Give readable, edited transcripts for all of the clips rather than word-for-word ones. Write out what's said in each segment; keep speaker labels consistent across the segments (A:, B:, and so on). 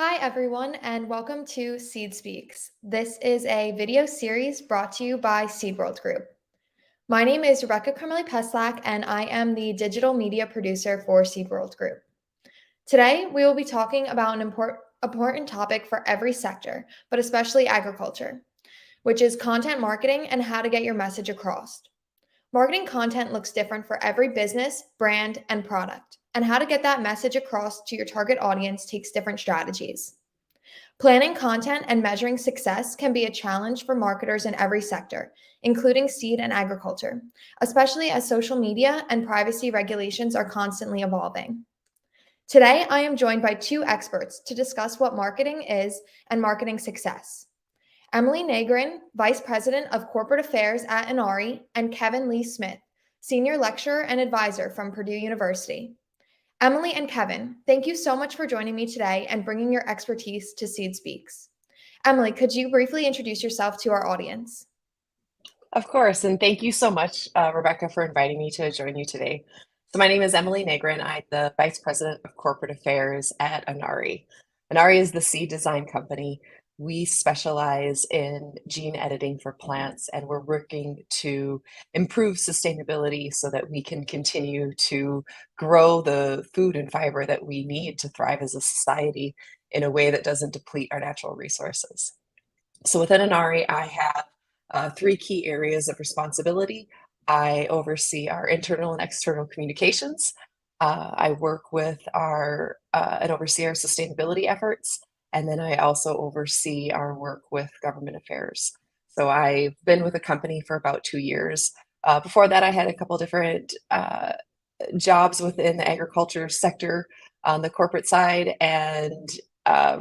A: Hi, everyone, and welcome to Seed Speaks. This is a video series brought to you by Seed World Group. My name is Rebecca Carmeli Peslak, and I am the digital media producer for Seed World Group. Today, we will be talking about an important topic for every sector, but especially agriculture, which is content marketing and how to get your message across. Marketing content looks different for every business, brand, and product, and how to get that message across to your target audience takes different strategies. Planning content and measuring success can be a challenge for marketers in every sector, including seed and agriculture, especially as social media and privacy regulations are constantly evolving. Today, I am joined by two experts to discuss what marketing is and marketing success. Emily Nagrin, Vice President of Corporate Affairs at Inari, and Kevin Lee Smith, Senior Lecturer and Advisor from Purdue University. Emily and Kevin, thank you so much for joining me today and bringing your expertise to Seed Speaks. Emily, could you briefly introduce yourself to our audience?
B: Of course, and thank you so much, Rebecca, for inviting me to join you today. So my name is Emily Nagrin. I'm the Vice President of Corporate Affairs at Inari. Inari is the seed design company. We specialize in gene editing for plants, and we're working to improve sustainability so that we can continue to grow the food and fiber that we need to thrive as a society in a way that doesn't deplete our natural resources. So within Inari, I have three key areas of responsibility. I oversee our internal and external communications. I work with and oversee our sustainability efforts. And then I also oversee our work with government affairs. So I've been with the company for about 2 years. Before that, I had a couple different jobs within the agriculture sector on the corporate side, and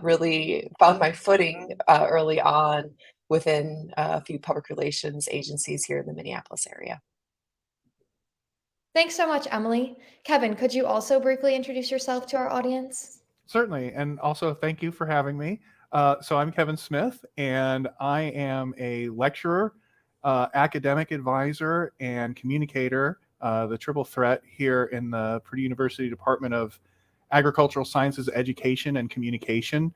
B: really found my footing early on within a few public relations agencies here in the Minneapolis area.
A: Thanks so much, Emily. Kevin, could you also briefly introduce yourself to our audience?
C: Certainly. And also, thank you for having me. So I'm Kevin Smith, and I am a lecturer, academic advisor, and communicator, the triple threat here in the Purdue University Department of Agricultural Sciences, Education, and Communication.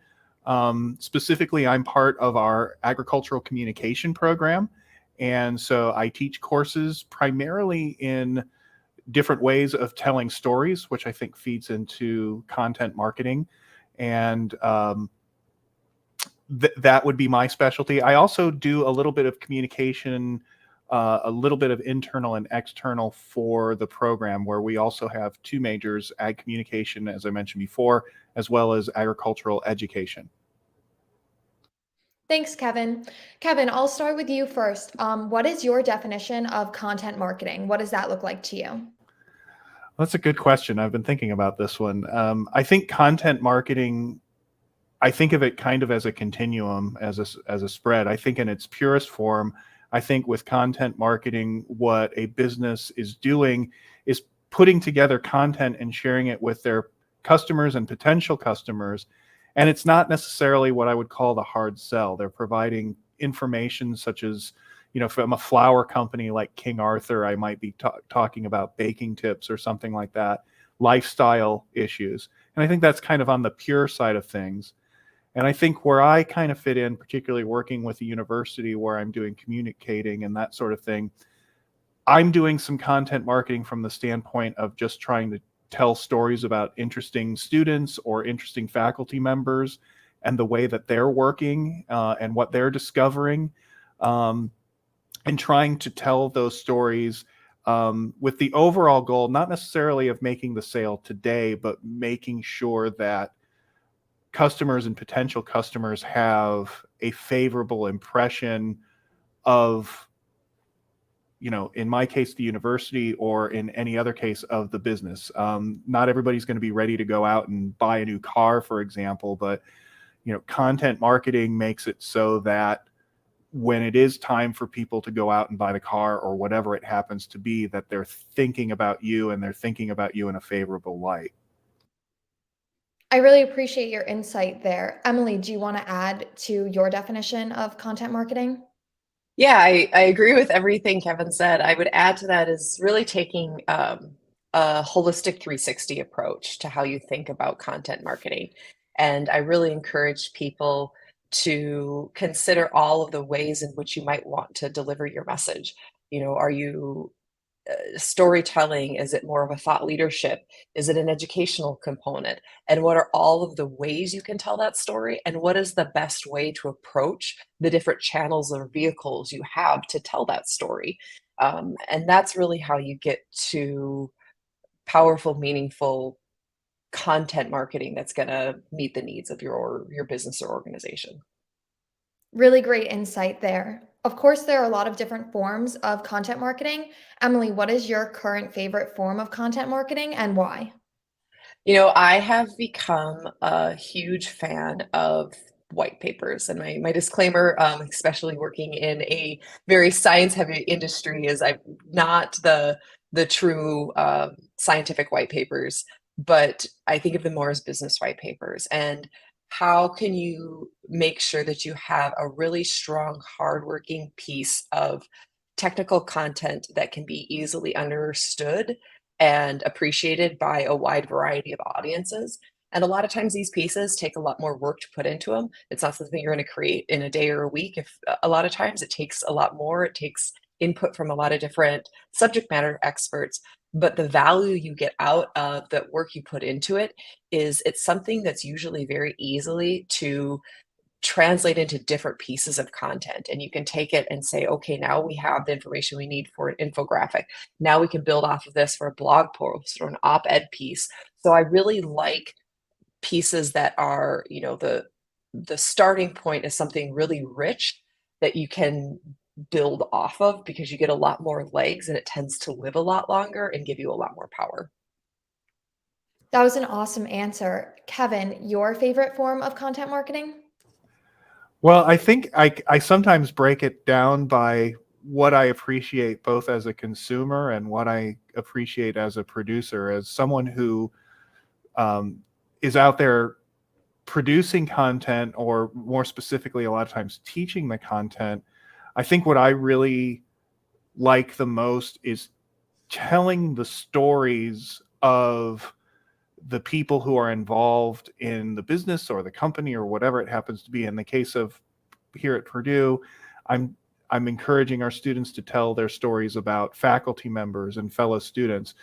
C: Specifically, I'm part of our agricultural communication program. And so I teach courses primarily in different ways of telling stories, which I think feeds into content marketing. And that would be my specialty. I also do a little bit of communication, a little bit of internal and external for the program, where we also have two majors: ag communication, as I mentioned before, as well as agricultural education.
A: Thanks, Kevin. Kevin, I'll start with you first. What is your definition of content marketing? What does that look like to you?
C: That's a good question. I've been thinking about this one. I think content marketing, I think of it kind of as a continuum, as a spread. I think in its purest form, I think with content marketing, what a business is doing is putting together content and sharing it with their customers and potential customers. And it's not necessarily what I would call the hard sell. They're providing information such as, from a flour company like King Arthur, I might be talking about baking tips or something like that, lifestyle issues. And I think that's kind of on the pure side of things. And I think where I kind of fit in, particularly working with a university where I'm doing communicating and that sort of thing, I'm doing some content marketing from the standpoint of just trying to tell stories about interesting students or interesting faculty members and the way that they're working and what they're discovering, and trying to tell those stories with the overall goal, not necessarily of making the sale today, but making sure that customers and potential customers have a favorable impression of, in my case, the university, or in any other case of the business. Not everybody's going to be ready to go out and buy a new car, for example, but content marketing makes it so that when it is time for people to go out and buy the car or whatever it happens to be, that they're thinking about you, and they're thinking about you in a favorable light.
A: I really appreciate your insight there. Emily, do you want to add to your definition of content marketing?
B: Yeah, I agree with everything Kevin said. I would add to that is really taking a holistic 360 approach to how you think about content marketing. And I really encourage people to consider all of the ways in which you might want to deliver your message. Are you storytelling? Is it more of a thought leadership? Is it an educational component? And what are all of the ways you can tell that story? And what is the best way to approach the different channels or vehicles you have to tell that story? And that's really how you get to powerful, meaningful content marketing that's going to meet the needs of your business or organization.
A: Really great insight there. Of course, there are a lot of different forms of content marketing. Emily, what is your current favorite form of content marketing and why?
B: I have become a huge fan of white papers, and my disclaimer, especially working in a very science-heavy industry, is I'm not the true scientific white papers, but I think of them more as business white papers. And how can you make sure that you have a really strong, hardworking piece of technical content that can be easily understood and appreciated by a wide variety of audiences? And a lot of times these pieces take a lot more work to put into them. It's not something you're going to create in a day or a week. If a lot of times it takes a lot more, it takes input from a lot of different subject matter experts. But the value you get out of the work you put into it is it's something that's usually very easily to translate into different pieces of content. And you can take it and say, okay, now we have the information we need for an infographic. Now we can build off of this for a blog post or an op-ed piece. So I really like pieces that are, the starting point is something really rich that you can build off of, because you get a lot more legs and it tends to live a lot longer and give you a lot more power.
A: That was an awesome answer. Kevin, your favorite form of content marketing?
C: Well, I think I sometimes break it down by what I appreciate both as a consumer and what I appreciate as a producer, as someone who is out there producing content, or more specifically, a lot of times teaching the content. I think what I really like the most is telling the stories of the people who are involved in the business or the company or whatever it happens to be. In the case of here at Purdue, I'm encouraging our students to tell their stories about faculty members and fellow students.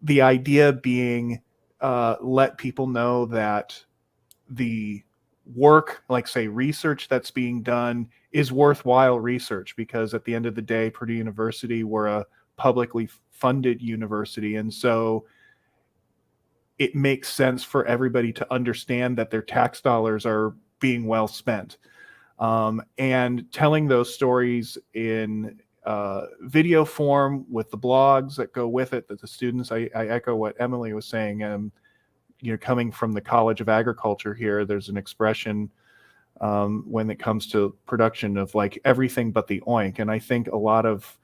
C: The idea being, let people know that the work, like say research that's being done, is worthwhile research, because at the end of the day, Purdue University, we're a publicly funded university, and so it makes sense for everybody to understand that their tax dollars are being well spent. And telling those stories in video form with the blogs that go with it, that the students, I echo what Emily was saying, coming from the College of Agriculture here, there's an expression when it comes to production of like everything but the oink. And I think a lot of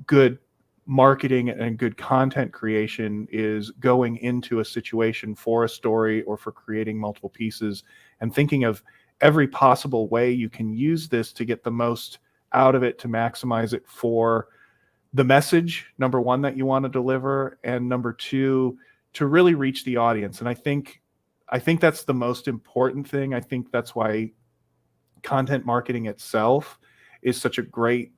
C: good marketing and good content creation is going into a situation for a story or for creating multiple pieces and thinking of every possible way you can use this to get the most out of it, to maximize it for the message, number one, that you want to deliver, and number two, to really reach the audience. And I think that's the most important thing. I think that's why content marketing itself is such a great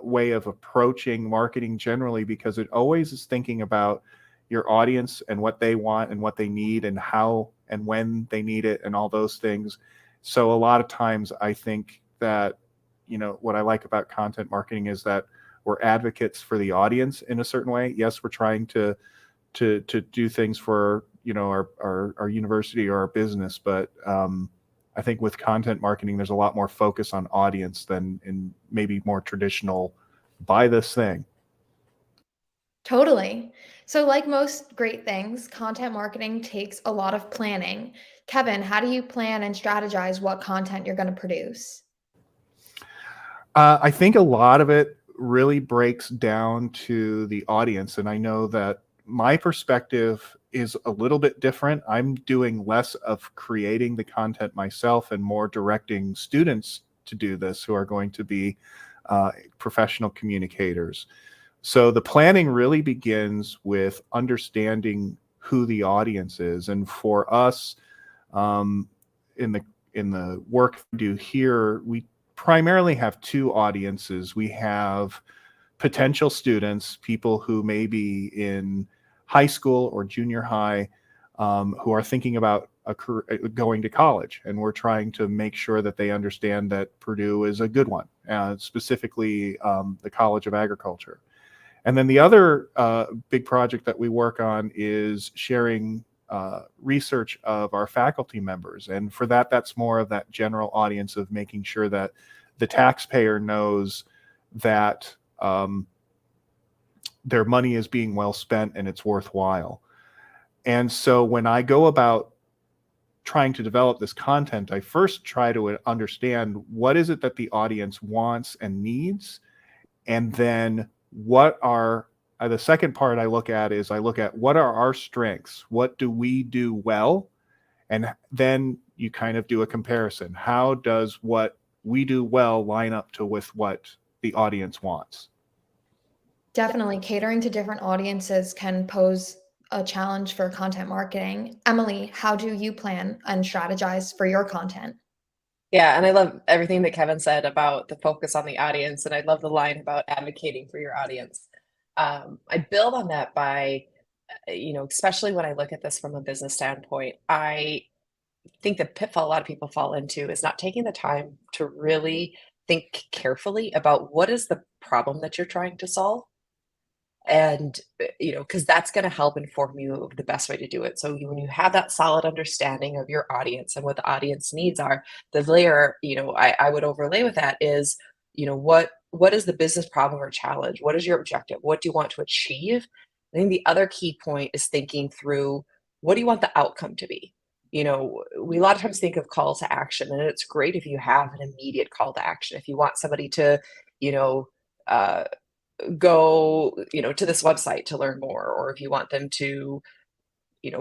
C: way of approaching marketing generally, because it always is thinking about your audience and what they want and what they need and how and when they need it and all those things. So a lot of times I think that, what I like about content marketing is that we're advocates for the audience in a certain way. Yes, we're trying to do things for, you know, our university or our business, but I think with content marketing, there's a lot more focus on audience than in maybe more traditional buy this thing.
A: Totally. So, like most great things, content marketing takes a lot of planning. Kevin, how do you plan and strategize what content you're going to produce?
C: I think a lot of it really breaks down to the audience. And I know that my perspective is a little bit different. I'm doing less of creating the content myself and more directing students to do this who are going to be professional communicators. So the planning really begins with understanding who the audience is. And for us, in the work we do here, we primarily have two audiences. We have potential students, people who may be in high school or junior high, who are thinking about going to college, and we're trying to make sure that they understand that Purdue is a good one, specifically the College of Agriculture. And then the other big project that we work on is sharing research of our faculty members. And for that, that's more of that general audience of making sure that the taxpayer knows that their money is being well spent and it's worthwhile. And so when I go about trying to develop this content, I first try to understand what is it that the audience wants and needs, and then what are the second part I look at is I look at what are our strengths, what do we do well, and then you kind of do a comparison. How does what we do well line up to with what the audience wants?
A: Definitely, catering to different audiences can pose a challenge for content marketing. Emily, how do you plan and strategize for your content?
B: Yeah, and I love everything that Kevin said about the focus on the audience, and I love the line about advocating for your audience. I build on that by, especially when I look at this from a business standpoint, I think the pitfall a lot of people fall into is not taking the time to really think carefully about what is the problem that you're trying to solve. And, because that's going to help inform you of the best way to do it. So when you have that solid understanding of your audience and what the audience needs are, the layer, I would overlay with that is, what is the business problem or challenge? What is your objective? What do you want to achieve? I think the other key point is thinking through, what do you want the outcome to be? We a lot of times think of call to action, and it's great if you have an immediate call to action. If you want somebody to, uh, go, to this website to learn more, or if you want them to,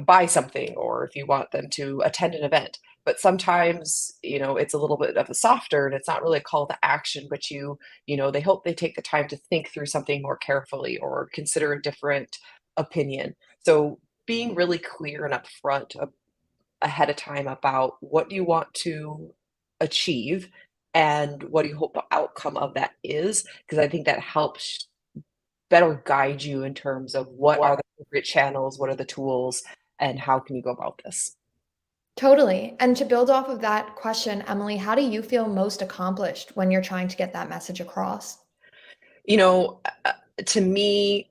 B: buy something, or if you want them to attend an event. But sometimes, it's a little bit of a softer and it's not really a call to action, but they hope they take the time to think through something more carefully or consider a different opinion. So being really clear and upfront ahead of time about what do you want to achieve and what do you hope the outcome of that is, because I think that helps better guide you in terms of what are the appropriate channels, what are the tools, and how can you go about this.
A: Totally. And to build off of that question, Emily, how do you feel most accomplished when you're trying to get that message across?
B: You know, to me,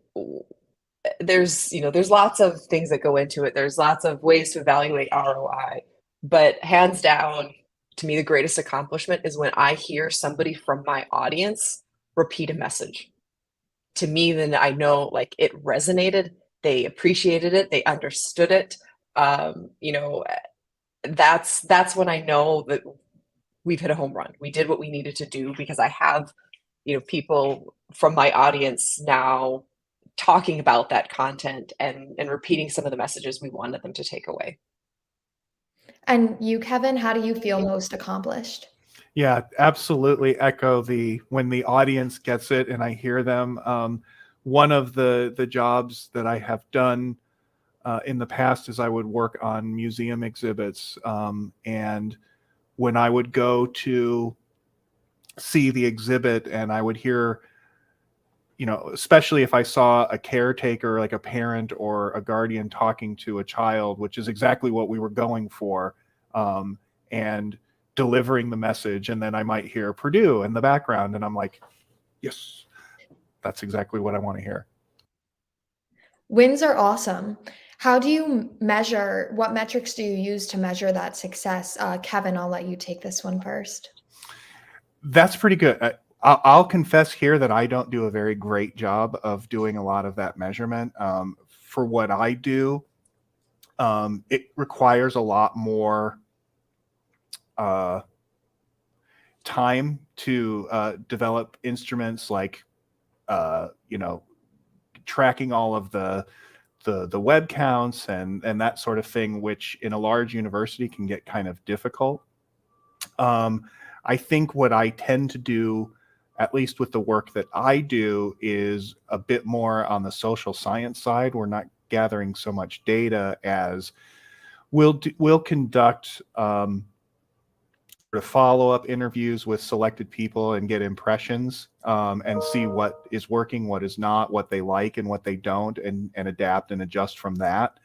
B: there's lots of things that go into it. There's lots of ways to evaluate ROI, but hands down, to me, the greatest accomplishment is when I hear somebody from my audience repeat a message. To me, then I know like it resonated, they appreciated it, they understood it. Um, you know, that's when I know that we've hit a home run. We did what we needed to do because I have, people from my audience now talking about that content and repeating some of the messages we wanted them to take away.
A: And you, Kevin, how do you feel most accomplished?
C: Yeah, absolutely echo when the audience gets it and I hear them. One of the jobs that I have done in the past is I would work on museum exhibits, and when I would go to see the exhibit and I would hear, especially if I saw a caretaker, like a parent or a guardian talking to a child, which is exactly what we were going for, and delivering the message. And then I might hear Purdue in the background and I'm like, yes, that's exactly what I want to hear.
A: Wins are awesome. How do you measure, what metrics do you use to measure that success? Kevin, I'll let you take this one first.
C: That's pretty good. I'll confess here that I don't do a very great job of doing a lot of that measurement. For what I do, it requires a lot more time to develop instruments like, tracking all of the web counts and that sort of thing, which in a large university can get kind of difficult. I think what I tend to do, at least with the work that I do, is a bit more on the social science side. We're not gathering so much data as we'll conduct follow-up interviews with selected people and get impressions, and see what is working, what is not, what they like and what they don't, and adapt and adjust from that.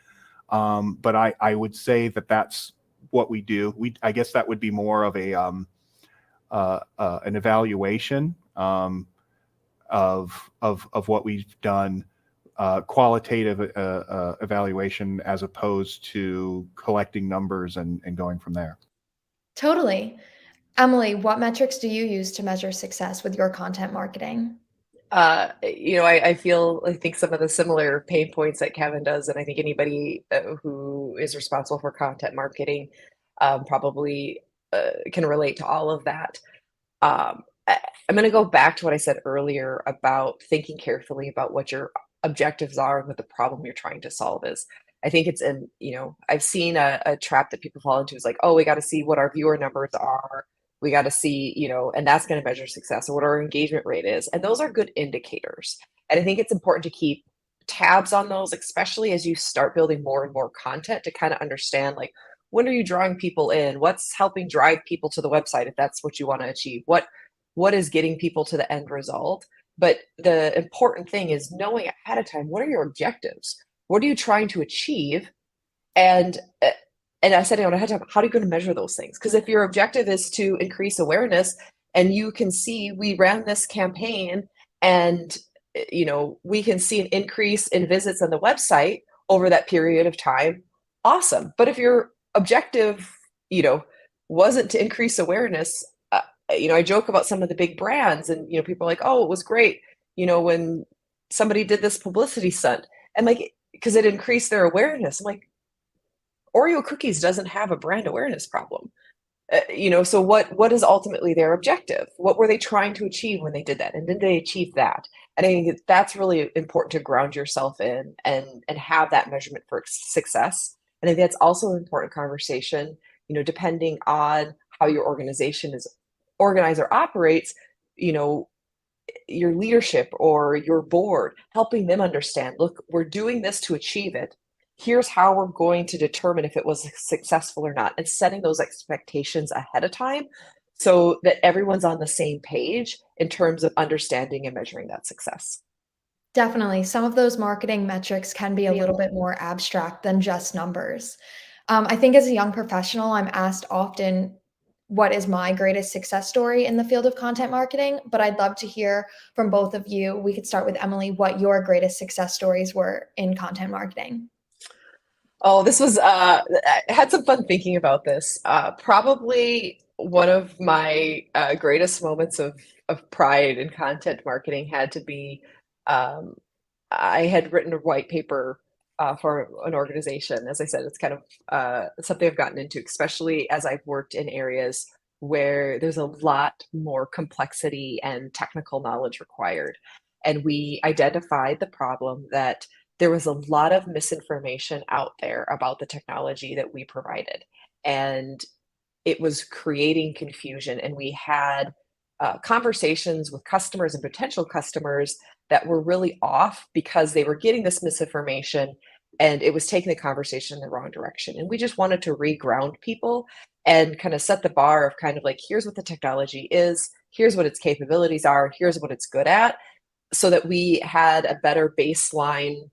C: But I would say that that's what we do. I guess that would be more of an evaluation of what we've done, qualitative evaluation, as opposed to collecting numbers and going from there.
A: Totally. Emily, what metrics do you use to measure success with your content marketing?
B: I think some of the similar pain points that Kevin does, and I think anybody who is responsible for content marketing probably can relate to all of that. I'm going to go back to what I said earlier about thinking carefully about what your objectives are and what the problem you're trying to solve is. I think I've seen a trap that people fall into is like, oh, we got to see what our viewer numbers are. We got to see, and that's going to measure success, or what our engagement rate is. And those are good indicators. And I think it's important to keep tabs on those, especially as you start building more and more content, to kind of understand, like, when are you drawing people in? What's helping drive people to the website if that's what you want to achieve? What is getting people to the end result? But the important thing is knowing ahead of time, what are your objectives? What are you trying to achieve? And I said ahead of time, how are you going to measure those things? Because if your objective is to increase awareness, and you can see we ran this campaign, and we can see an increase in visits on the website over that period of time, awesome. But if your objective, wasn't to increase awareness, I joke about some of the big brands, and people are like, oh, it was great, when somebody did this publicity stunt, and like, because it increased their awareness. I'm like, Oreo cookies doesn't have a brand awareness problem. So what is ultimately their objective? What were they trying to achieve when they did that? And did they achieve that? And I think that's really important to ground yourself in and have that measurement for success. And I think that's also an important conversation, depending on how your organization is organized or operates, your leadership or your board, helping them understand, look, we're doing this to achieve it. Here's how we're going to determine if it was successful or not, and setting those expectations ahead of time so that everyone's on the same page in terms of understanding and measuring that success.
A: Definitely. Some of those marketing metrics can be a little bit more abstract than just numbers. I think as a young professional, I'm asked often, what is my greatest success story in the field of content marketing? But I'd love to hear from both of you. We could start with Emily, what your greatest success stories were in content marketing.
B: Oh, this was, I had some fun thinking about this. Probably one of my greatest moments of pride in content marketing had to be, I had written a white paper for an organization. As I said, it's kind of something I've gotten into, especially as I've worked in areas where there's a lot more complexity and technical knowledge required. And we identified the problem that there was a lot of misinformation out there about the technology that we provided. And it was creating confusion. And we had conversations with customers and potential customers that were really off because they were getting this misinformation and it was taking the conversation in the wrong direction. And we just wanted to reground people and kind of set the bar of kind of like, here's what the technology is, here's what its capabilities are, here's what it's good at, so that we had a better baseline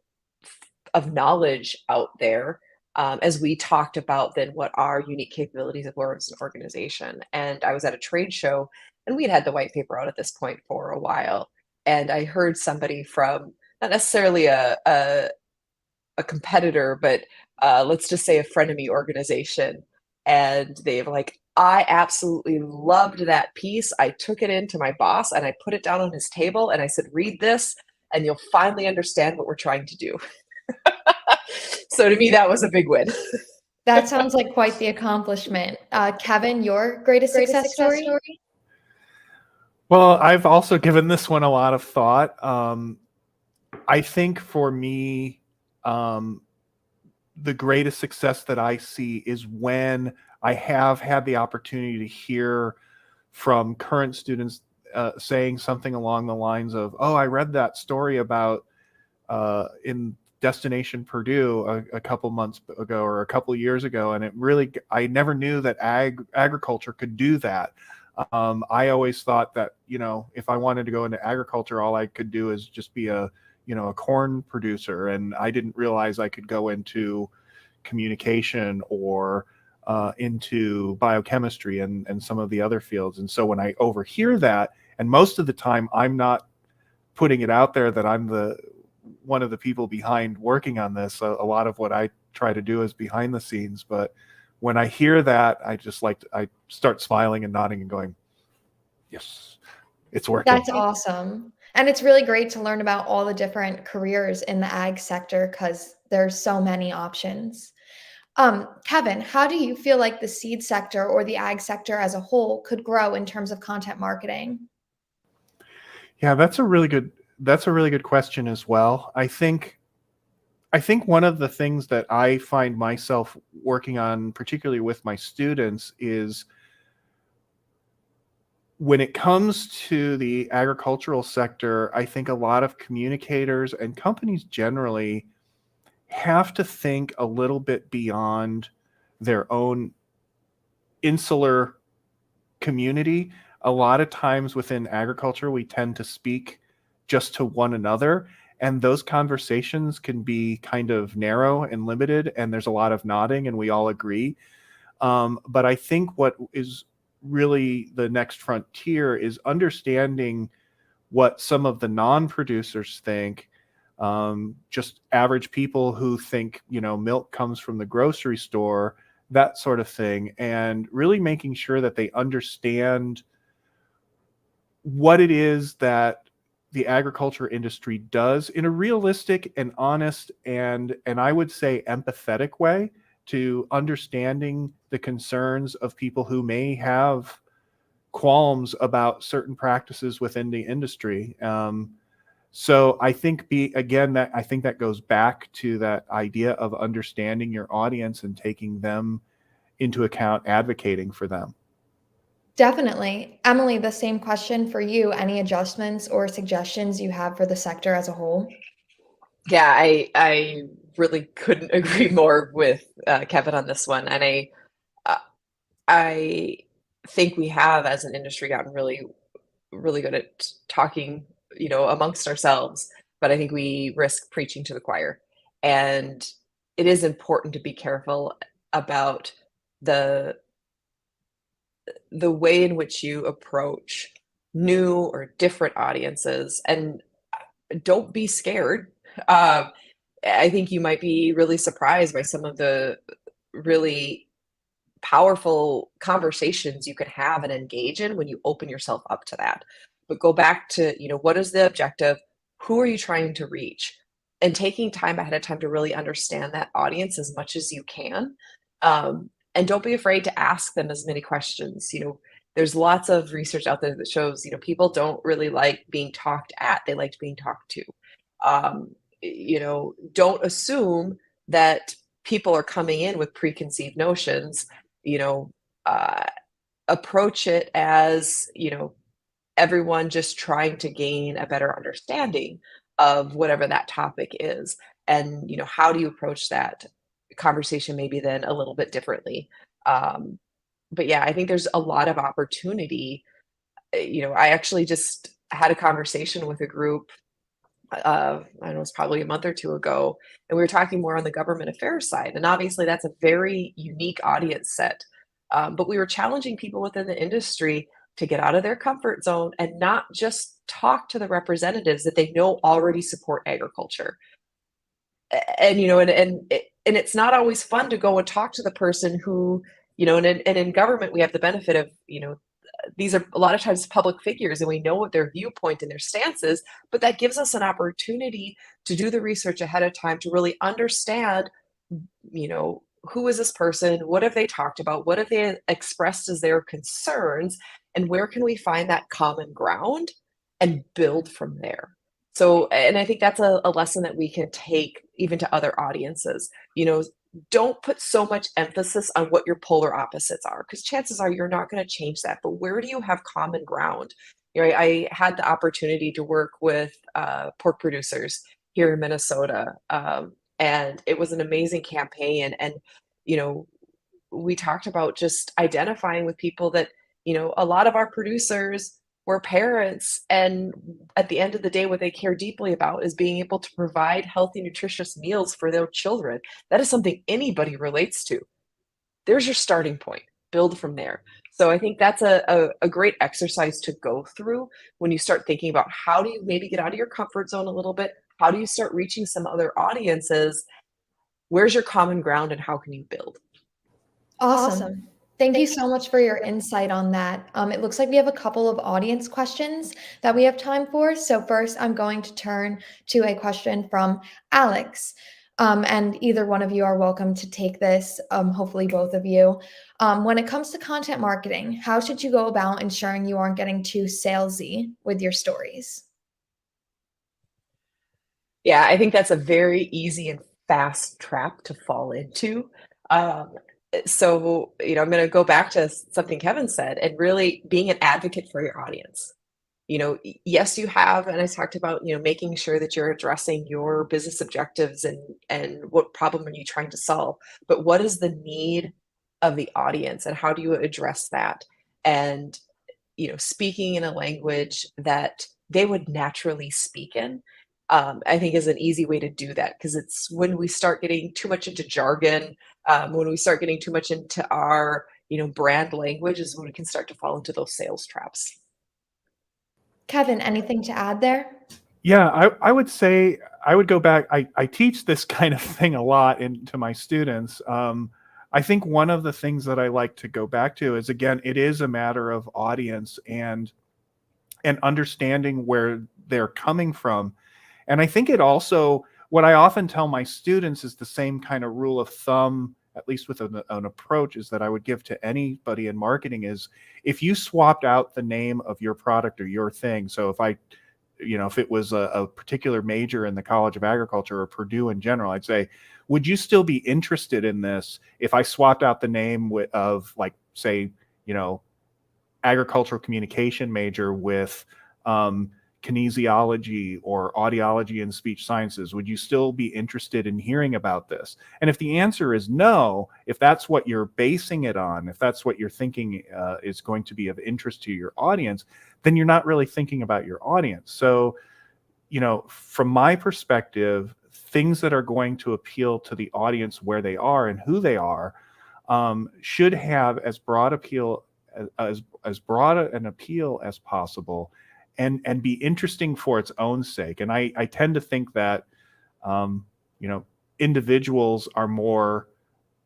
B: of knowledge out there as we talked about then what our unique capabilities were as an organization. And I was at a trade show, and we had the white paper out at this point for a while. and I heard somebody from not necessarily a competitor, but let's just say a frenemy organization. And they were like, I absolutely loved that piece. I took it into my boss and I put it down on his table and I said, read this and you'll finally understand what we're trying to do. So to me, that was a big win.
A: That sounds like quite the accomplishment. Kevin, your greatest success story?
C: Well, I've also given this one a lot of thought. I think for me, the greatest success that I see is when I have had the opportunity to hear from current students saying something along the lines of, "Oh, I read that story about in Destination Purdue a couple months ago or a couple years ago, and it really I never knew that agriculture could do that." I always thought that, if I wanted to go into agriculture, all I could do is just be a corn producer, and I didn't realize I could go into communication or into biochemistry and some of the other fields. And so when I overhear that, and most of the time I'm not putting it out there that I'm one of the people behind working on this. A lot of what I try to do is behind the scenes, but when I hear that, I start smiling and nodding and going, yes, it's working.
A: That's awesome. And it's really great to learn about all the different careers in the ag sector because there's so many options. Kevin, how do you feel like the seed sector or the ag sector as a whole could grow in terms of content marketing?
C: Yeah, that's a really good question as well. I think one of the things that I find myself working on, particularly with my students, is when it comes to the agricultural sector, I think a lot of communicators and companies generally have to think a little bit beyond their own insular community. A lot of times within agriculture, we tend to speak just to one another, and those conversations can be kind of narrow and limited, and there's a lot of nodding and we all agree. But I think what is really the next frontier is understanding what some of the non-producers think, just average people who think, milk comes from the grocery store, that sort of thing, and really making sure that they understand what it is that the agriculture industry does in a realistic and honest and I would say empathetic way, to understanding the concerns of people who may have qualms about certain practices within the industry. So I think I think that goes back to that idea of understanding your audience and taking them into account, advocating for them.
A: Definitely. Emily, the same question for you. Any adjustments or suggestions you have for the sector as a whole?
B: Yeah, I really couldn't agree more with Kevin on this one, and uh, I think we have, as an industry, gotten really good at talking, amongst ourselves. But I think we risk preaching to the choir, and it is important to be careful about the way in which you approach new or different audiences, and don't be scared. Um, I think you might be really surprised by some of the really powerful conversations you can have and engage in when you open yourself up to that. But go back to, what is the objective? Who are you trying to reach? And taking time ahead of time to really understand that audience as much as you can. And don't be afraid to ask them as many questions. There's lots of research out there that shows, people don't really like being talked at, they like being talked to. Don't assume that people are coming in with preconceived notions. you know, uh, Approach it as, everyone just trying to gain a better understanding of whatever that topic is. And, how do you approach that conversation maybe then a little bit differently? Um, but yeah, I think there's a lot of opportunity. I actually just had a conversation with a group, I don't know, it's probably a month or two ago, and we were talking more on the government affairs side. And obviously, that's a very unique audience set. But we were challenging people within the industry. to get out of their comfort zone and not just talk to the representatives that they know already support agriculture. And and it's not always fun to go and talk to the person who, and in government we have the benefit of, these are a lot of times public figures and we know what their viewpoint and their stance is, but that gives us an opportunity to do the research ahead of time to really understand, who is this person? What have they talked about? What have they expressed as their concerns? And where can we find that common ground and build from there? So, and I think that's a lesson that we can take even to other audiences. Don't put so much emphasis on what your polar opposites are, because chances are you're not going to change that. But where do you have common ground? I had the opportunity to work with pork producers here in Minnesota, and it was an amazing campaign. And we talked about just identifying with people that, a lot of our producers were parents, and at the end of the day, what they care deeply about is being able to provide healthy, nutritious meals for their children. That is something anybody relates to. There's your starting point. Build from there. So I think that's a great exercise to go through when you start thinking about how do you maybe get out of your comfort zone a little bit? How do you start reaching some other audiences? Where's your common ground and how can you build?
A: Awesome. Thank you so much for your insight on that. It looks like we have a couple of audience questions that we have time for. So first, I'm going to turn to a question from Alex. And either one of you are welcome to take this, hopefully both of you. When it comes to content marketing, how should you go about ensuring you aren't getting too salesy with your stories?
B: Yeah, I think that's a very easy and fast trap to fall into. So, I'm going to go back to something Kevin said and really being an advocate for your audience. Yes, you have, and I talked about, making sure that you're addressing your business objectives and what problem are you trying to solve, but what is the need of the audience and how do you address that? And, speaking in a language that they would naturally speak in, I think is an easy way to do that, because it's when we start getting too much into jargon, when we start getting too much into our, brand language is when we can start to fall into those sales traps.
A: Kevin, anything to add there?
C: Yeah, I would say I would go back. I teach this kind of thing a lot to my students. I think one of the things that I like to go back to is, again, it is a matter of audience and understanding where they're coming from. And I think it also, what I often tell my students is the same kind of rule of thumb, at least with an approach, is that I would give to anybody in marketing is, if you swapped out the name of your product or your thing. So if it was a particular major in the College of Agriculture or Purdue in general, I'd say, would you still be interested in this if I swapped out the name of, like, say, agricultural communication major with kinesiology or audiology and speech sciences? Would you still be interested in hearing about this? And if the answer is no, if that's what you're basing it on, if that's what you're thinking is going to be of interest to your audience, then you're not really thinking about your audience. So, from my perspective, things that are going to appeal to the audience where they are and who they are should have as broad an appeal as possible, and be interesting for its own sake. And I tend to think that individuals are more,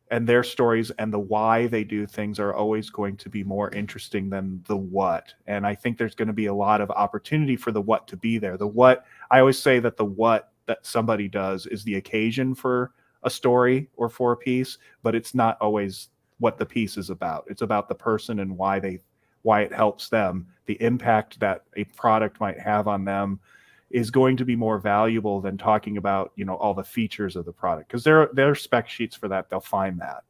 C: and their stories and the why they do things are always going to be more interesting than the what. And I think there's going to be a lot of opportunity for the what to be there. The what, I always say that the what that somebody does is the occasion for a story or for a piece, but it's not always what the piece is about. It's about the person and why it helps them. The impact that a product might have on them is going to be more valuable than talking about, all the features of the product, because there are spec sheets for that. They'll find that.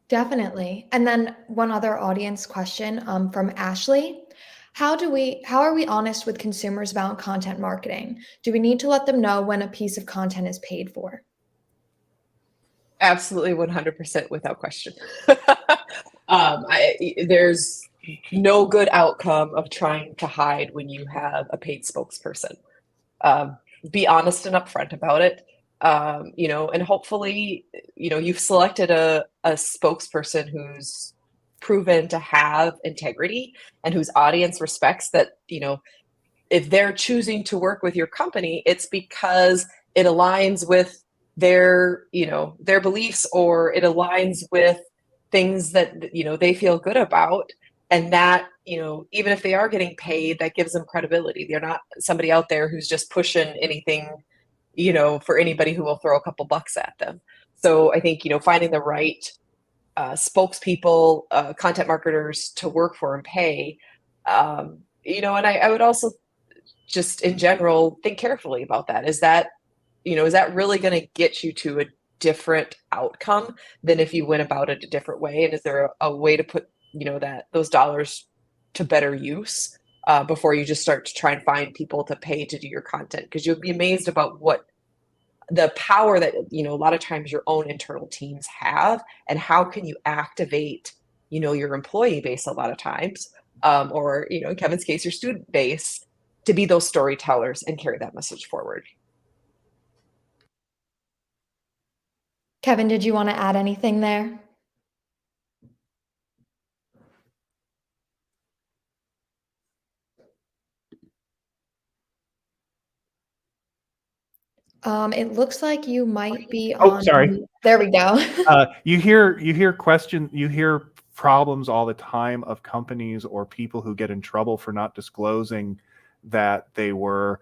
A: Definitely. And then one other audience question from Ashley. How are we honest with consumers about content marketing? Do we need to let them know when a piece of content is paid for?
B: Absolutely, 100% without question. There's no good outcome of trying to hide when you have a paid spokesperson. Be honest and upfront about it. And hopefully, you've selected a spokesperson who's proven to have integrity and whose audience respects that, if they're choosing to work with your company, it's because it aligns with their beliefs, or it aligns with things that, they feel good about. And that, even if they are getting paid, that gives them credibility. They're not somebody out there who's just pushing anything, for anybody who will throw a couple bucks at them. So I think, finding the right spokespeople, content marketers to work for and pay, and I would also just in general think carefully about that. Is that really going to get you to a different outcome than if you went about it a different way? And is there a way to put those dollars to better use before you just start to try and find people to pay to do your content? Because you'll be amazed about what the power that a lot of times your own internal teams have, and how can you activate your employee base a lot of times, or in Kevin's case, your student base, to be those storytellers and carry that message forward.
A: Kevin, did you want to add anything there? It looks like you might be on.
C: Sorry.
A: There we go.
C: You hear problems all the time of companies or people who get in trouble for not disclosing that they were,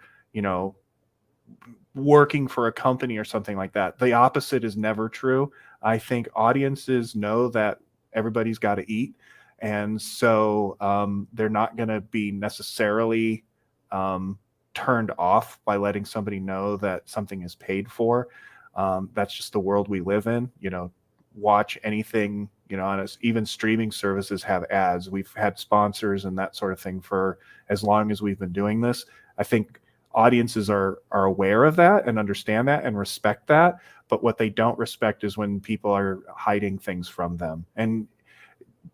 C: working for a company or something like that. The opposite is never true. I think audiences know that everybody's got to eat. And so they're not going to be necessarily turned off by letting somebody know that something is paid for. That's just the world we live in. Watch anything, on even streaming services have ads. We've had sponsors and that sort of thing for as long as we've been doing this. I think audiences are aware of that and understand that and respect that. But what they don't respect is when people are hiding things from them. And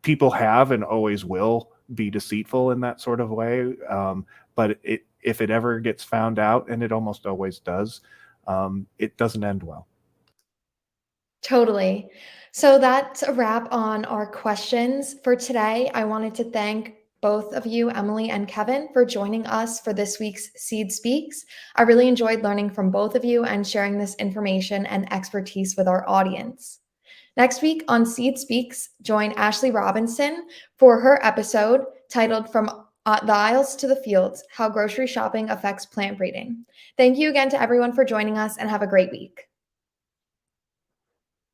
C: people have and always will be deceitful in that sort of way. But if it ever gets found out, and it almost always does, it doesn't end well.
A: Totally. So that's a wrap on our questions for today. I wanted to thank both of you, Emily and Kevin, for joining us for this week's Seed Speaks. I really enjoyed learning from both of you and sharing this information and expertise with our audience. Next week on Seed Speaks, join Ashley Robinson for her episode titled From the Aisles to the Fields: How Grocery Shopping Affects Plant Breeding. Thank you again to everyone for joining us, and have a great week.